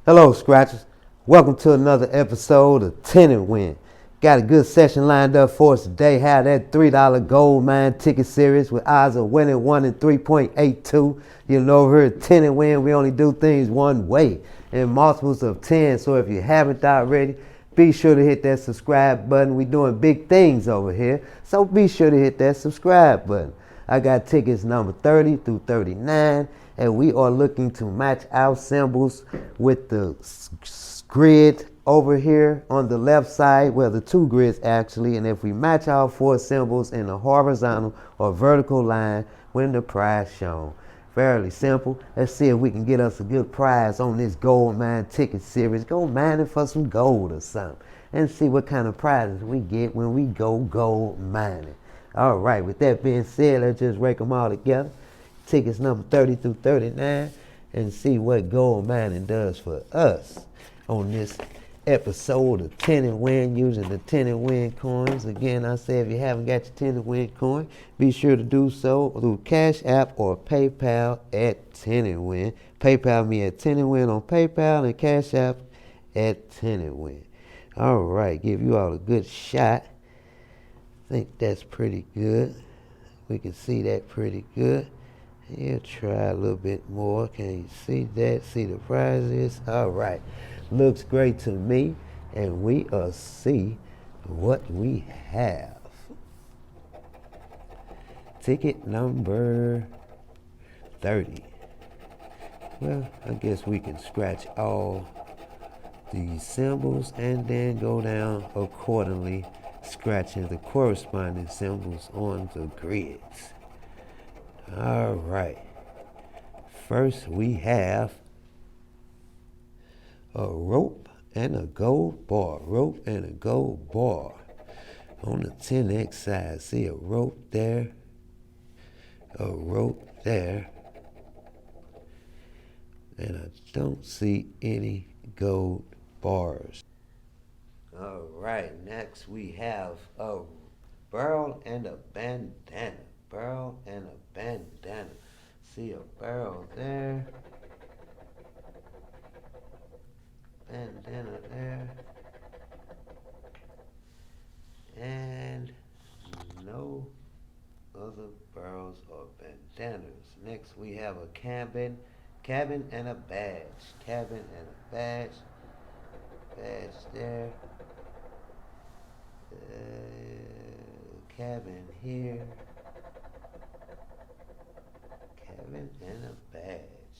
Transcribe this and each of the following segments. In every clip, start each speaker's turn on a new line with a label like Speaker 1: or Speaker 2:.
Speaker 1: Hello, Scratchers. Welcome to another episode of Tenant Win. Got a good session lined up for us today. Had that $3 gold mine ticket series with odds of winning 1 in 3.82. You know, here at Tenant Win, we only do things one way in multiples of 10. So if you haven't already, be sure to hit that subscribe button. We're doing big things over here, so be sure to hit that subscribe button. I got tickets number 30 through 39, and we are looking to match our symbols with the grid over here on the left side, well, the two grids actually, and if we match our four symbols in a horizontal or vertical line, win the prize shown. Fairly simple. Let's see if we can get us a good prize on this gold mine ticket series. Go mining for some gold or something, and see what kind of prizes we get when we go gold mining. All right, with that being said, let's just rake them all together. Tickets number 30 through 39, and see what gold mining does for us on this episode of Tenant Win using the Tenant Win coins. Again, I say if you haven't got your Tenant Win coin, be sure to do so through Cash App or PayPal at Tenant Win. PayPal me at Tenant Win on PayPal and Cash App at Tenant Win. All right, give you all a good shot. I think that's pretty good. We can see that pretty good. Yeah, try a little bit more. Can you see that? See the prizes? All right. Looks great to me. And we will see what we have. Ticket number 30. Well, I guess we can scratch all these symbols and then go down accordingly, scratching the corresponding symbols on the grids. All right. First, we have a rope and a gold bar. Rope and a gold bar. On the 10x side, see a rope there, a rope there, and I don't see any gold bars. All right, next we have a barrel and a bandana. Barrel and a bandana. See a barrel there, bandana there, and no other barrels or bandanas. Next we have a cabin and a badge. Cabin and a badge. Badge there. Cabin here. Cabin and a badge.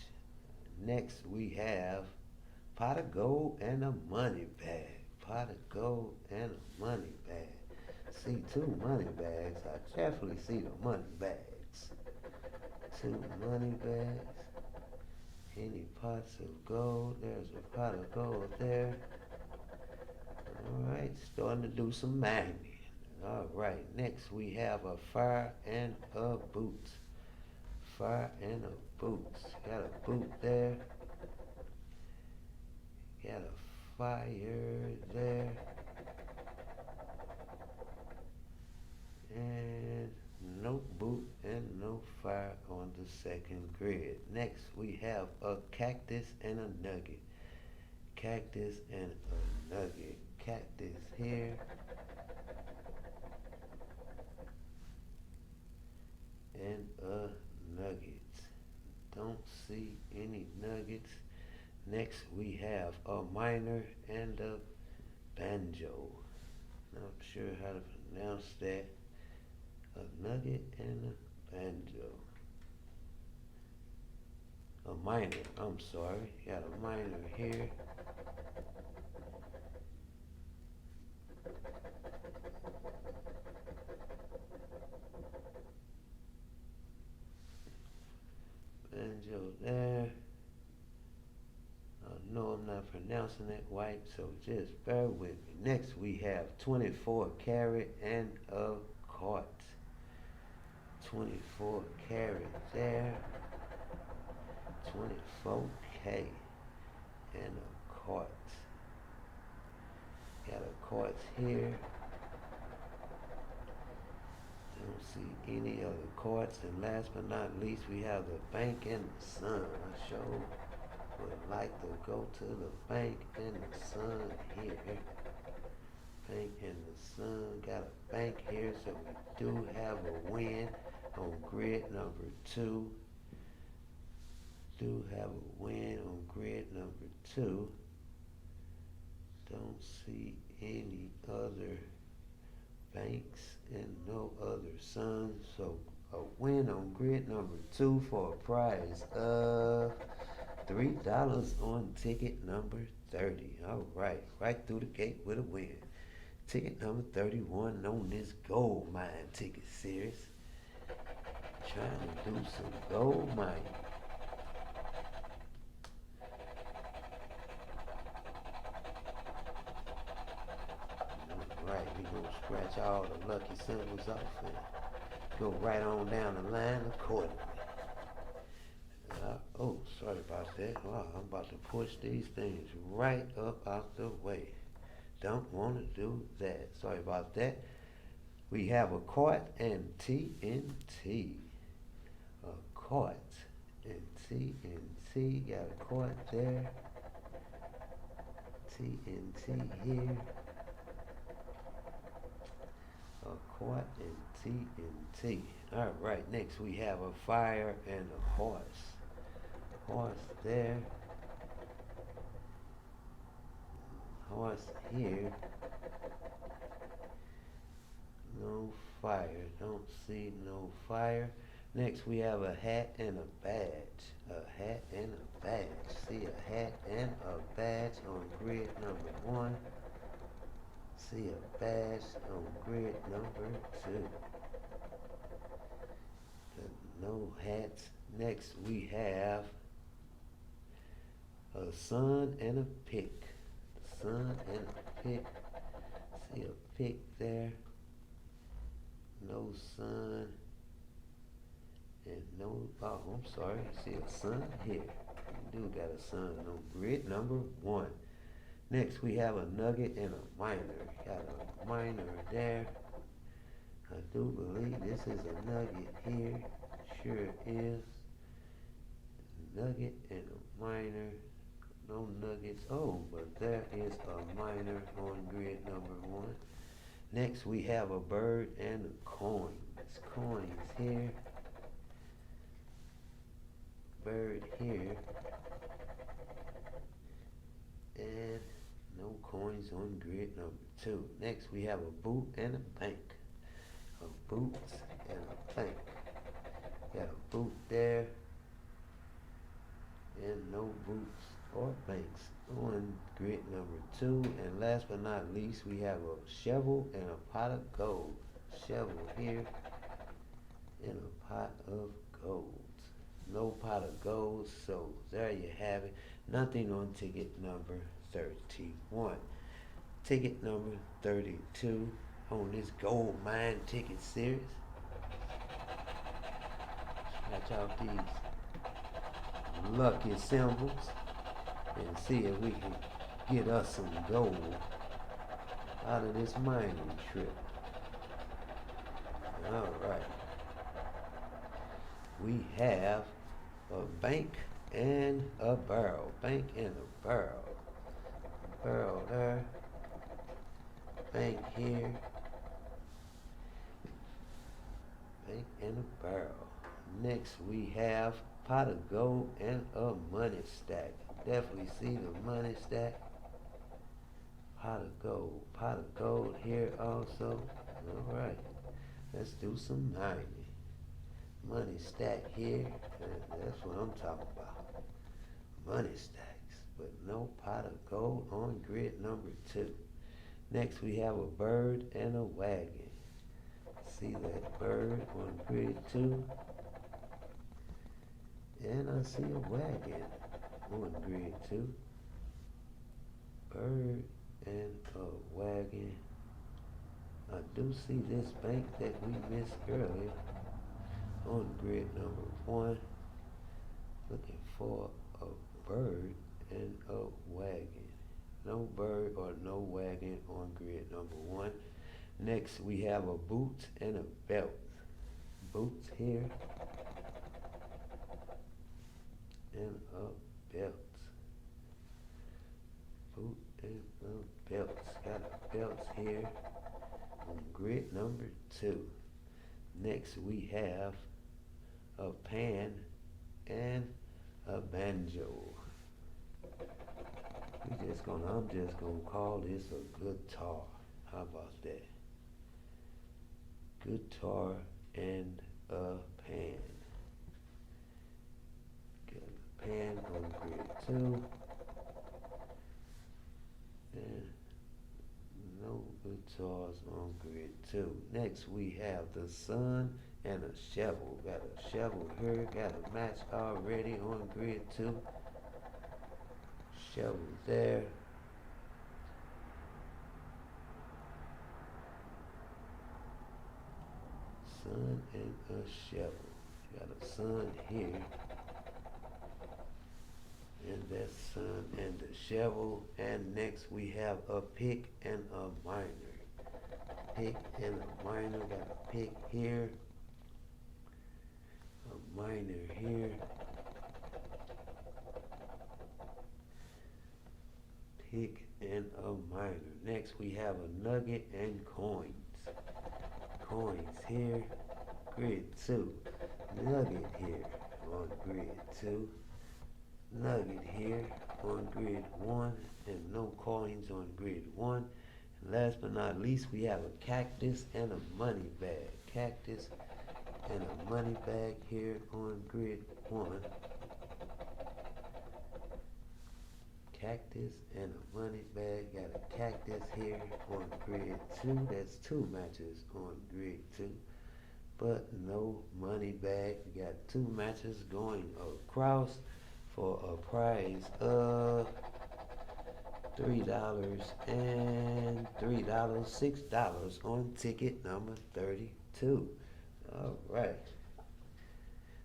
Speaker 1: Next we have pot of gold and a money bag. Pot of gold and a money bag. See two money bags. I definitely see the money bags. Two money bags. Any pots of gold? There's a pot of gold there. All right, starting to do some mining. All right, next we have a fire and a boot. Fire and a boot. Got a boot there. Got a fire there. And no boot and no fire on the second grid. Next we have a cactus and a nugget. Cactus and a nugget. Cactus here. And a nugget. Don't see any nuggets. Next we have a miner and a banjo. Not sure how to pronounce that. A nugget and a banjo. A miner, I'm sorry. Got a miner here. Banjo there. I know I'm not pronouncing it right, so just bear with me. Next we have 24 carat and a quart. 24 carat there. 24K and a quart. Got a quart here. Don't see any other quartz. And last but not least, we have the bank and the sun. I show would like to go to the bank and the sun here. Bank and the sun, got a bank here, so we do have a win on grid number 2. Do have a win on grid number 2. Don't see any other banks and no other suns, so a win on grid number 2 for a prize of $3 on ticket number 30. All right through the gate with a win. Ticket number 31 on this gold mine ticket series. Trying to do some gold mining. All right, we're going to scratch all the lucky symbols off and go right on down the line accordingly. Oh, sorry about that. Wow, I'm about to push these things right up out the way. Don't want to do that. Sorry about that. We have a quart and TNT. A quart and TNT. Got a quart there. TNT here. A quart and TNT. All right, next we have a fire and a horse. Horse there. Horse here. No fire. Don't see no fire. Next we have a hat and a badge. A hat and a badge. See a hat and a badge on grid number 1. See a badge on grid number 2. No hats. Next we have a sun and a pick. Sun and a pick. See a pick there. No sun. And no, oh, I'm sorry. See a sun here. We do got a sun on grid number 1. Next we have a nugget and a miner. Got a miner there. I do believe this is a nugget here. Sure is. Nugget and a miner. No nuggets. Oh, but there is a miner on grid number 1. Next we have a bird and a coin. This coin is here. Bird here. And no coins on grid number 2. Next we have a boot and a bank. A boot and a bank. Got a boot there. And no boots or banks on grid number 2. And last but not least, we have a shovel and a pot of gold. Shovel here and a pot of gold. No pot of gold, so there you have it. Nothing on ticket number 31. Ticket number 32 on this gold mine ticket series. Scratch out these lucky symbols and see if we can get us some gold out of this mining trip. All right. We have a bank and a barrel. Bank and a barrel. Barrel there. Bank here. Bank and a barrel. Next we have pot of gold and a money stack. Definitely see the money stack. Pot of gold. Pot of gold here also. All right. Let's do some mining. Money stack here. That's what I'm talking about. Money stacks. But no pot of gold on grid number 2. Next we have a bird and a wagon. See that bird on grid 2. And I see a wagon on grid 2. Bird and a wagon. I do see this bank that we missed earlier on grid number 1. Looking for a bird and a wagon. No bird or no wagon on grid number 1. Next we have a boot and a belt. Boots here and a belt. here on grid number 2. Next we have a pan and a banjo. I'm just gonna call this a guitar. How about that? Guitar and a pan. Got a pan on grid 2. And no guitars on grid 2. Next we have the sun and a shovel. Got a shovel here, got a match already on grid 2. Shovel there. Sun and a shovel. Got a sun here. And that's sun and the shovel. And next we have a pick and a miner. Pick and a miner. Got a pick here. A miner here. Pick and a miner. Next we have a nugget and coins. Coins here. Grid 2. Nugget here on grid 2. Nugget here on grid 1. And no coins on grid 1. And last but not least, we have a cactus and a money bag. Cactus and a money bag here on grid 1. Cactus and a money bag. Got a cactus here on grid 2. That's 2 matches on grid 2. But no money bag. We got 2 matches going across for a price of $3 and $6 on ticket number 32. All right.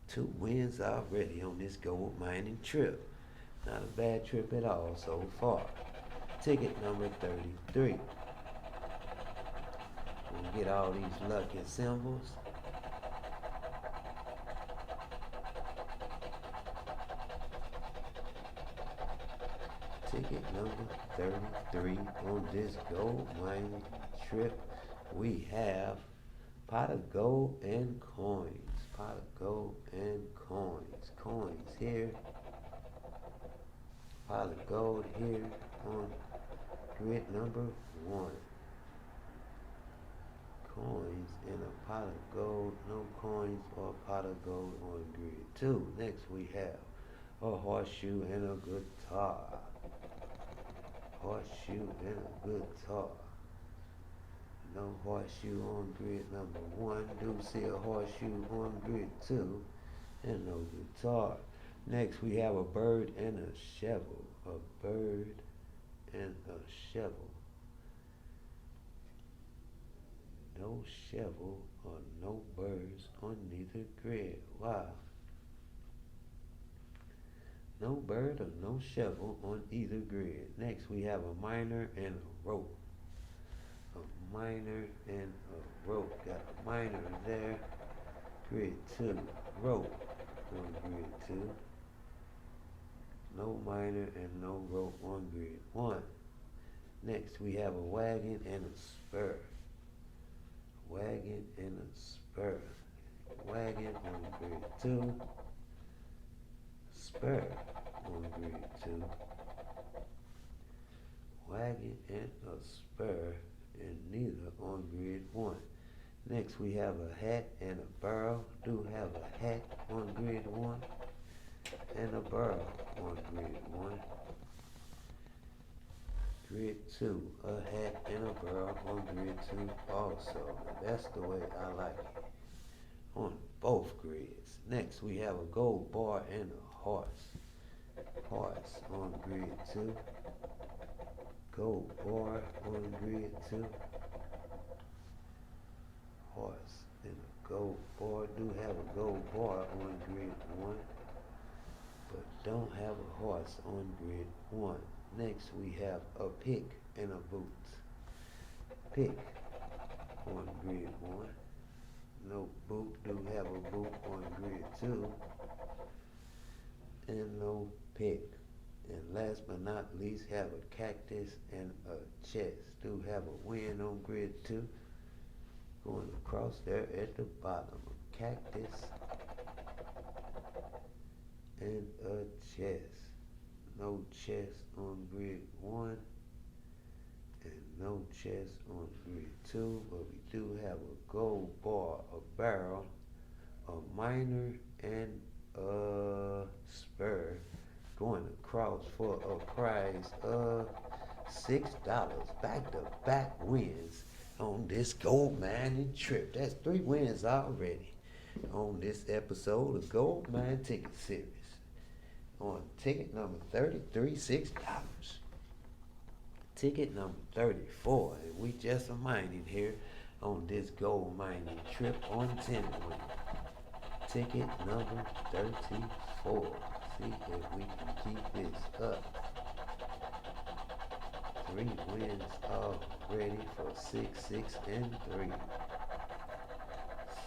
Speaker 1: 2 wins already on this gold mining trip. Not a bad trip at all so far. Ticket number 33. We'll get all these lucky symbols. Ticket number 33 on this gold mining trip. We have pot of gold and coins. Pot of gold and coins. Coins here. Pot of gold here on grid number 1. Coins and a pot of gold, no coins or pot of gold on grid 2. Next we have a horseshoe and a guitar. Horseshoe and a guitar. No horseshoe on grid number 1. Do see a horseshoe on grid 2 and no guitar. Next we have a bird and a shovel. A bird and a shovel. No shovel or no birds on neither grid. Wow. No bird or no shovel on either grid. Next we have a miner and a rope. A miner and a rope. Got a miner there. Grid 2. Rope on grid 2. No miner and no rope on grid 1. Next we have a wagon and a spur. Wagon and a spur. Wagon on grid 2. Spur on grid 2. Wagon and a spur, and neither on grid 1. Next we have a hat and a barrel. Do have a hat on grid 1 and a barrel on grid 1. Grid 2, a hat and a barrel on grid 2 also. That's the way I like it on both grids. Next we have a gold bar and a horse. Horse on grid 2. Gold bar on grid 2. Horse and a gold bar. Do have a gold bar on grid 1, but don't have a horse on grid 1. Next we have a pick and a boot. Pick on grid 1. No boot. Do have a boot on grid 2. And no pick. And And last but not least, have a cactus and a chest. Do have a win on grid 2. Going across there at the bottom. A cactus and a chest. No chest on grid 1. And no chest on grid 2. But we do have a gold bar, a barrel, a minor, and a spur. Going across for a prize of $6. Back-to-back wins on this gold mining trip. That's 3 wins already on this episode of Gold Mine Ticket Series. On ticket number 33, $6. Ticket number 34, and we just a mining here on this gold mining trip on Tenant Win. Ticket number 34. See if we can keep this up. 3 wins already for 6, 6, and 3.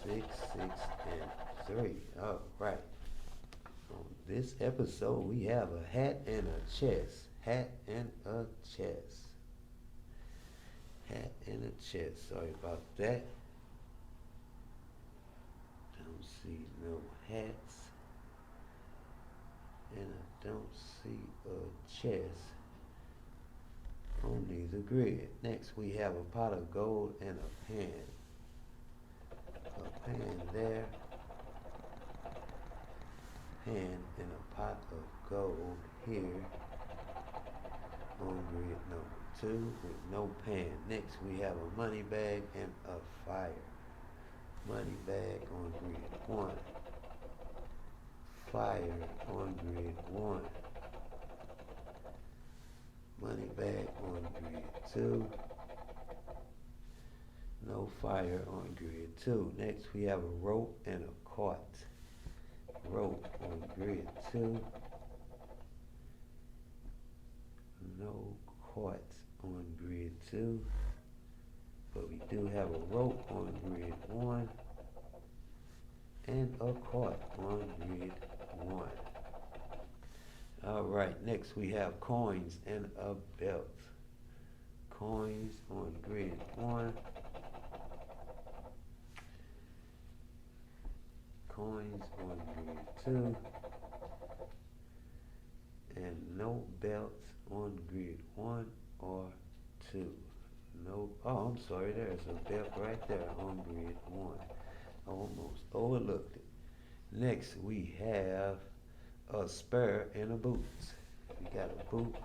Speaker 1: 6, 6, and 3. All right. On this episode, we have a hat and a chest. Hat and a chest. Hat and a chest. Sorry about that. Don't see no hats. And I don't see a chest on neither grid. Next we have a pot of gold and a pan. A pan there. Pan and a pot of gold here on grid number 2 with no pan. Next we have a money bag and a fire. Money bag on grid 1. Fire on grid 1. Money bag on grid 2. No fire on grid 2. Next we have a rope and a cart. Rope on grid 2. No quartz on grid 2. But we do have a rope on grid 1. And a cart on grid 1. Alright, next we have coins and a belt. Coins on grid 1. Coins on grid 2. And no belts on grid 1 or 2. No, I'm sorry, there's a belt right there on grid 1. Almost overlooked it. Next we have a spur and a boot. We got a boot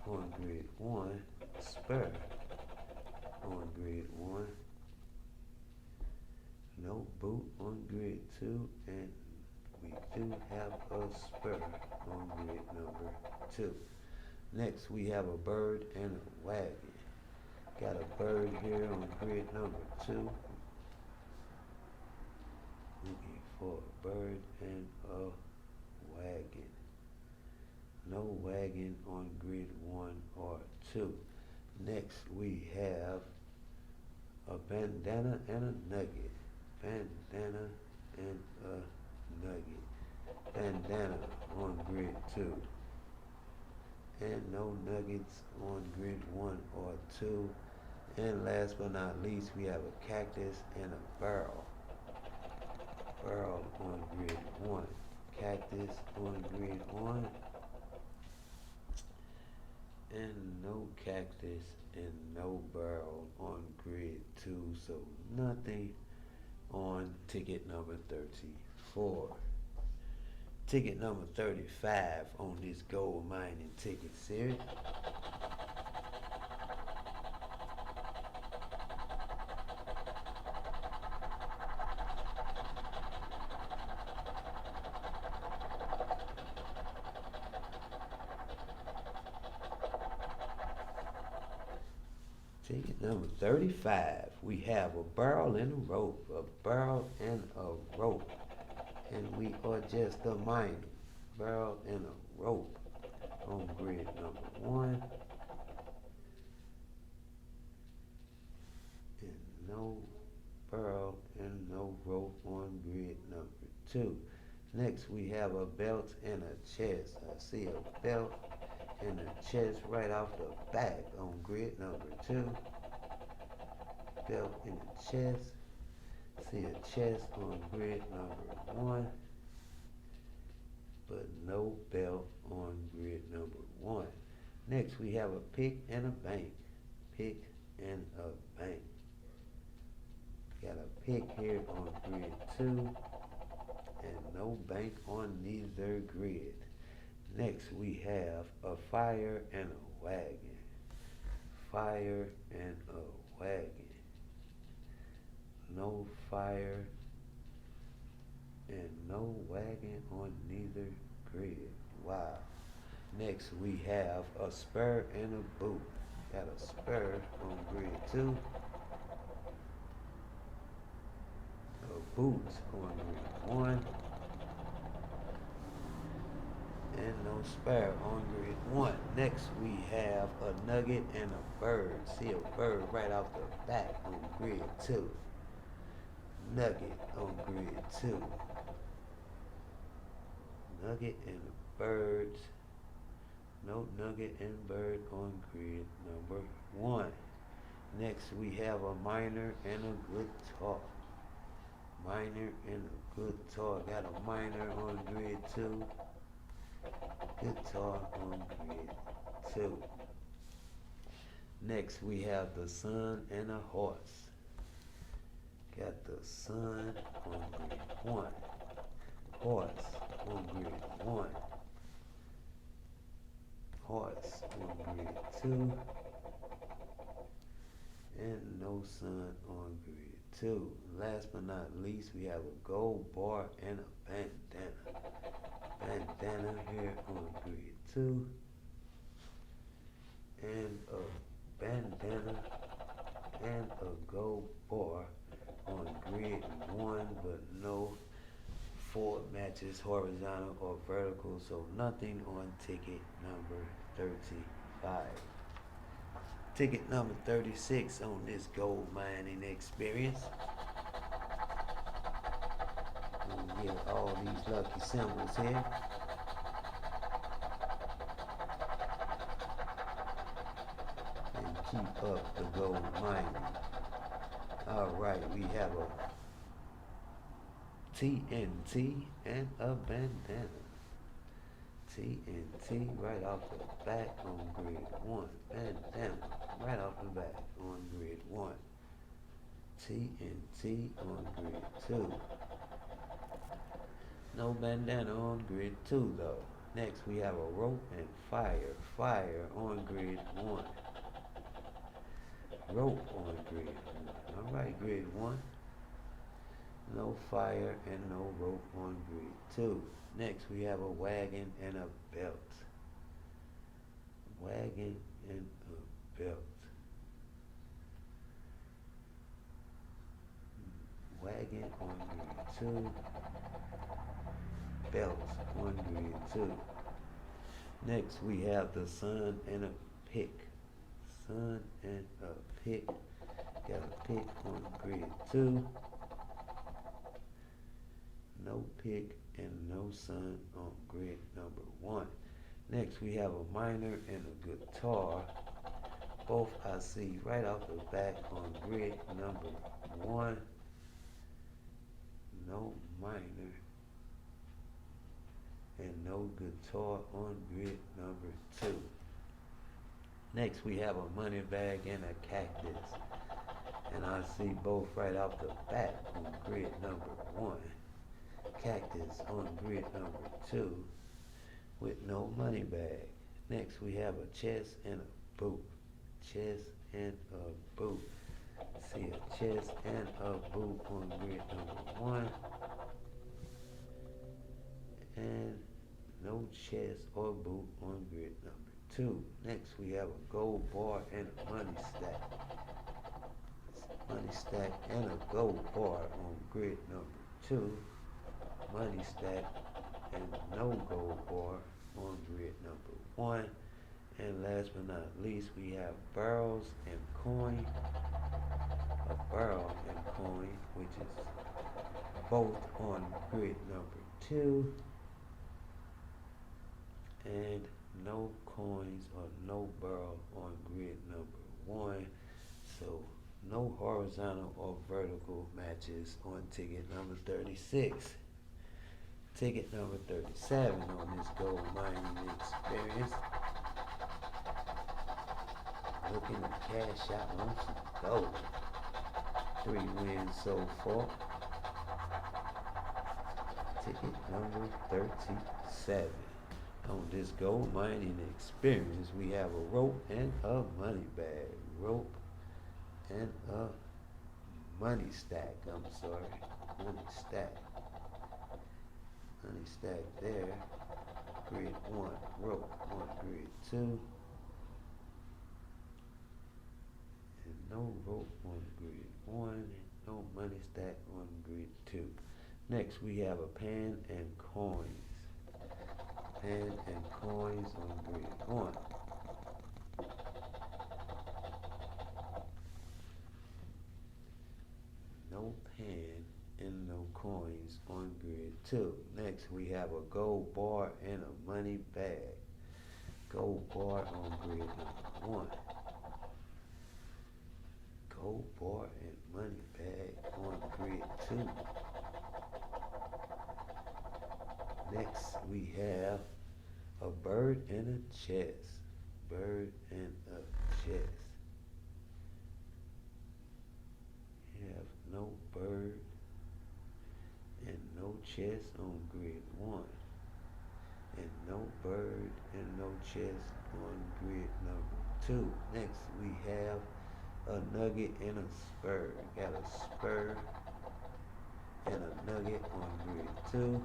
Speaker 1: on grid 1, spur on grid 1, no boot on grid 2, and we do have a spur on grid number 2. Next we have a bird and a wagon. Got a bird here on grid number 2. Looking for a bird and a wagon. No wagon on grid 1 or 2. Next we have a bandana and a nugget. Bandana and a nugget. Bandana on grid 2. And no nuggets on grid 1 or 2. And last but not least, we have a cactus and a barrel. Barrel on grid 1. Cactus on grid 1. And no cactus and no barrel on grid 2. So nothing on ticket number 34. Ticket number 35 on this gold mining ticket series. Ticket number 35, we have a barrel and a rope, a barrel and a rope, and we are just a mining barrel and a rope on grid number 1, and no barrel and no rope on grid number 2. Next we have a belt and a chest. I see a belt in the chest right off the back on grid number 2. Belt in the chest. See a chest on grid number 1, but no belt on grid number 1. Next we have a pick and a bank. Pick and a bank. Got a pick here on grid 2 and no bank on neither grid. Next we have a fire and a wagon. Fire and a wagon. No fire and no wagon on neither grid. Wow. Next we have a spur and a boot. Got a spur on grid 2. A boot on grid 1. And no spare on grid 1. Next we have a nugget and a bird. See a bird right off the back on grid 2. Nugget on grid 2. Nugget and a bird. No nugget and bird on grid number 1. Next we have a miner and a guitar. Miner and a guitar. Got a miner on grid 2. Guitar on grid 2. Next we have the sun and a horse. Got the sun on grid 1. Horse on grid 1. Horse on grid 2. And no sun on grid 2. Last but not least, we have a gold bar and a bandana. Bandana here on grid 2. And a bandana and a gold bar on grid 1, but no four matches horizontal or vertical, so nothing on ticket number 35. Ticket number 36 on this gold mining experience. We'll get all these lucky symbols here. And keep up the gold mining. Alright, we have a TNT and a bandana. TNT right off the back on grid 1. Bandana right off the back on grid 1. TNT on grid 2. No bandana on grid 2 though. Next we have a rope and fire. Fire on grid 1. Rope on grid 1. Alright, grid 1. No fire and no rope on grid 2. Next we have a wagon and a belt. Wagon and a belt. Wagon on grid 2. Belt on grid 2. Next we have the sun and a pick. Sun and a pick. Got a pick on grid 2. No pick and no sun on grid number 1. Next we have a miner and a guitar. Both I see right off the back on grid number 1. No miner and no guitar on grid number 2. Next we have a money bag and a cactus. And I see both right off the back on grid number 1. Cactus on grid number 2 with no money bag. Next we have a chest and a boot. Chest and a boot. See a chest and a boot on grid number 1. And no chest or boot on grid number 2. Next we have a gold bar and a money stack. Money stack and a gold bar on grid number 2. Money stack and no gold bar on grid number 1. And last but not least, we have barrels and coin. A barrel and coin, which is both on grid number 2. And no coins or no barrel on grid number 1. So no horizontal or vertical matches on ticket number 36. Ticket number 37 on this gold mining experience. Looking to cash out on some gold. 3 wins so far. Ticket number 37. On this gold mining experience, we have a rope and a money bag. Rope and a money stack. I'm sorry. Money stack. Money stack there. Grid 1. Rope on grid 2. And no rope on grid 1. And no money stack on grid 2. Next, we have a pan and coins. Pan and coins on grid 1. No pan and no coins on grid 2. Next, we have a gold bar and a money bag. Gold bar on grid number 1. Gold bar and money bag on grid 2. Next, we have a bird and a chest. Bird and a chest. We have no bird and no chest on grid 1. And no bird and no chest on grid number 2. Next, we have a nugget and a spur. Got a spur and a nugget on grid 2.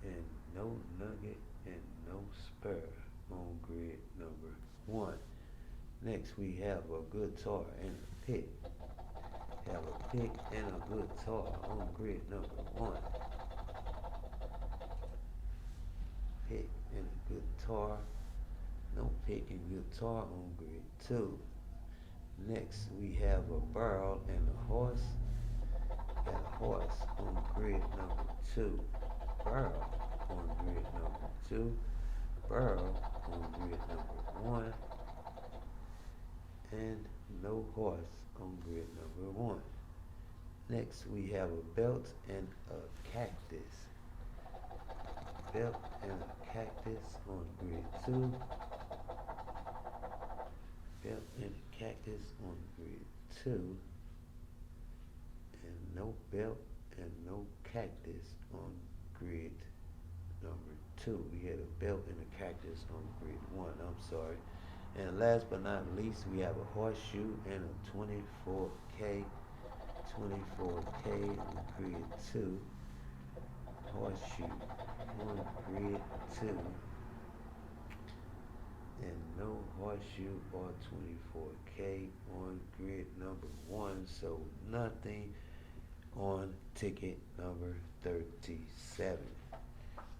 Speaker 1: And no nugget and no spur on grid number 1. Next, we have a guitar and a pick. Have a pick and a guitar on grid number 1. Pick and a guitar. No pick and guitar on grid 2. Next, we have a barrel and a horse. Got a horse on grid number 2. Barrel on grid number 2. Barrel on grid number 1. And no horse on grid number 1. Next, we have a belt and a cactus. Belt and a cactus on grid 2. Belt and a cactus on grid 2. And no belt and no cactus on grid number 2. We had a belt and a cactus on grid 1. I'm sorry. And last but not least, we have a horseshoe and a 24K. 24K on grid 2. Horseshoe on grid 2. And no horseshoe or 24K on grid number 1. So nothing on ticket number 37.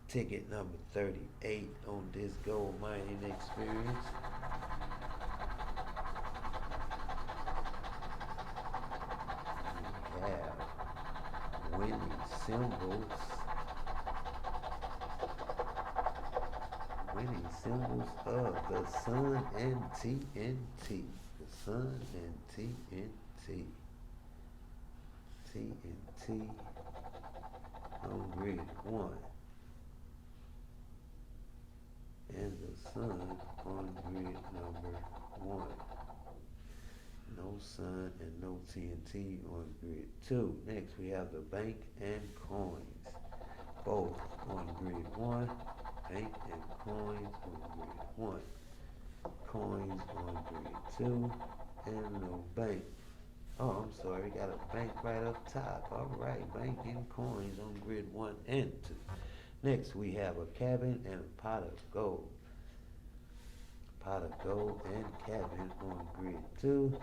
Speaker 1: Ticket number 38 on this gold mining experience. We have winning symbols. Winning symbols of the sun and TNT. The sun and TNT. TNT on grid 1. And the sun on grid number 1. No sun and no TNT on grid 2. Next, we have the bank and coins, both on grid 1. Bank and coins on grid 1. Coins on grid 2. And no bank. Oh, I'm sorry, got a bank right up top. All right, bank and coins on grid 1 and 2. Next, we have a cabin and a pot of gold. Pot of gold and cabin on grid 2.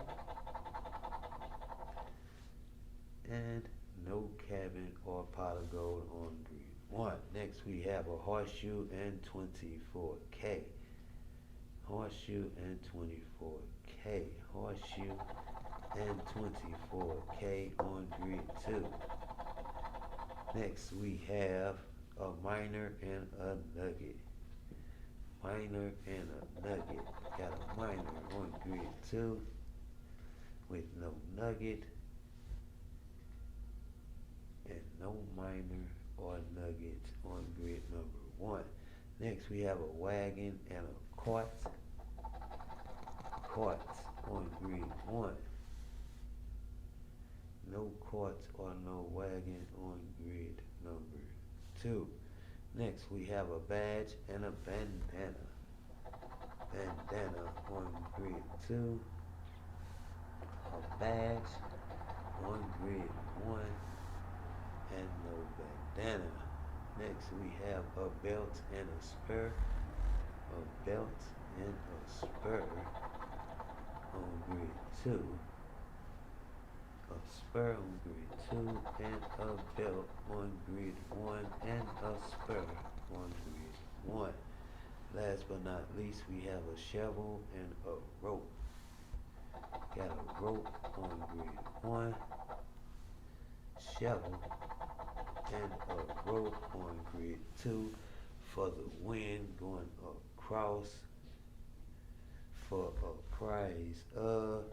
Speaker 1: And no cabin or pot of gold on grid 1. Next, we have a horseshoe and 24K. Horseshoe and 24K. Horseshoe and 24K on grid 2. Next we have a minor and a nugget. Minor and a nugget. Got a minor on grid 2 with no nugget and no minor or nugget on grid number 1. Next we have a wagon and a quartz. Quartz on grid 1. No quartz or no wagon on grid number 2. Next we have a badge and a bandana. Bandana on grid 2. A badge on grid 1 and no bandana. Next we have a belt and a spur. A belt and a spur on grid 2. A spur on grid 2 and a belt on grid 1 and a spur on grid 1. Last but not least, we have a shovel and a rope. Got a rope on grid 1, shovel, and a rope on grid 2 for the wind going across for a price of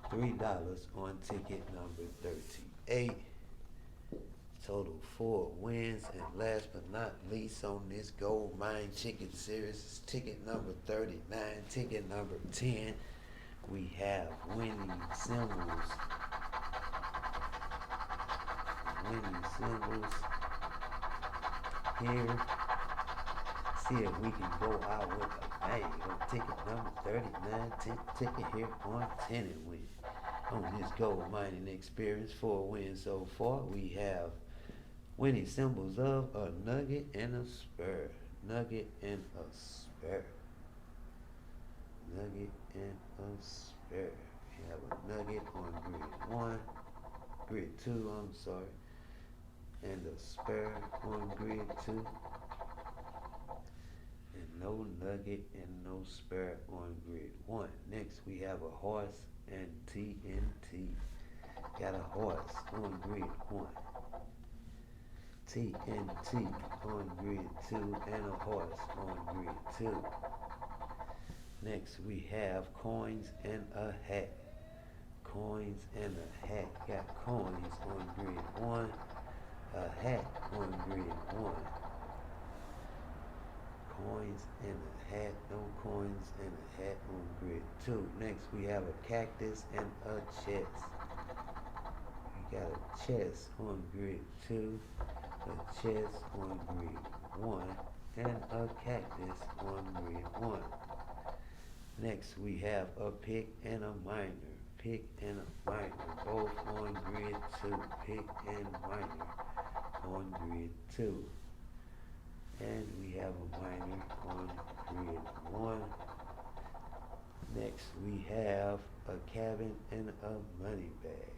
Speaker 1: $3 on ticket number 38. Total 4 wins, and last but not least on this Gold Mine Ticket Series is ticket number 39, ticket number 10. We have winning symbols. Winning symbols here. See if we can go out with a bang on ticket number 39, ticket here on 10 and win. On this gold mining experience, 4 wins so far. We have winning symbols of a nugget and a spur. Nugget and a spur. Nugget and a spur. We have a nugget on grid 1, grid 2, I'm sorry, and a spur on grid 2. And no nugget and no spur on grid 1. Next we have a horse and TNT. Got a horse on grid 1. TNT on grid 2 and a horse on grid 2. Next we have coins and a hat. Coins and a hat. Got coins on grid 1, a hat on grid 1. Coins and a hat, no coins and a hat on grid 2. Next we have a cactus and a chest. We got a chest on grid 2, a chest on grid 1, and a cactus on grid 1. Next we have a pick and a minor. Pick and a minor, both on grid 2. Pick and minor on grid 2. And we have a minor on grid 1. Next we have a cabin and a money bag.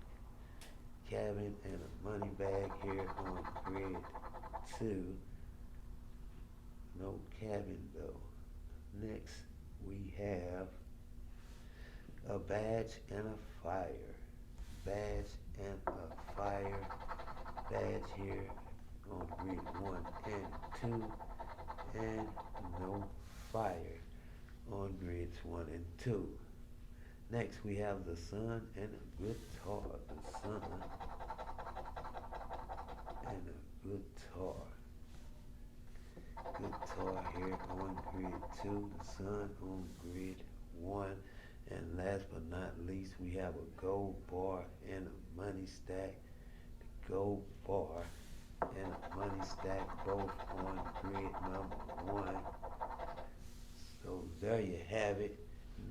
Speaker 1: Cabin and a money bag here on grid 2. No cabin though. Next we have a badge and a fire. Badge and a fire. Badge here on grid 1 and 2, and no fire on grids 1 and 2. Next we have the sun and a guitar. The sun and a guitar. Guitar here on grid 2, the sun on grid 1, and last but not least we have a gold bar and a money stack. The gold bar and a money stack, both on grid number 1. So there you have it.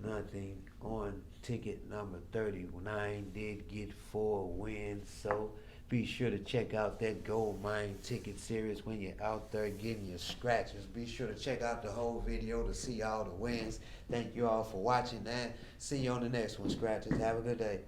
Speaker 1: Nothing on ticket number 39. Did get 4 wins. So be sure to check out that Gold Mine Ticket Series when you're out there getting your scratches. Be sure to check out the whole video to see all the wins. Thank you all for watching that. See you on the next one, Scratches. Have a good day.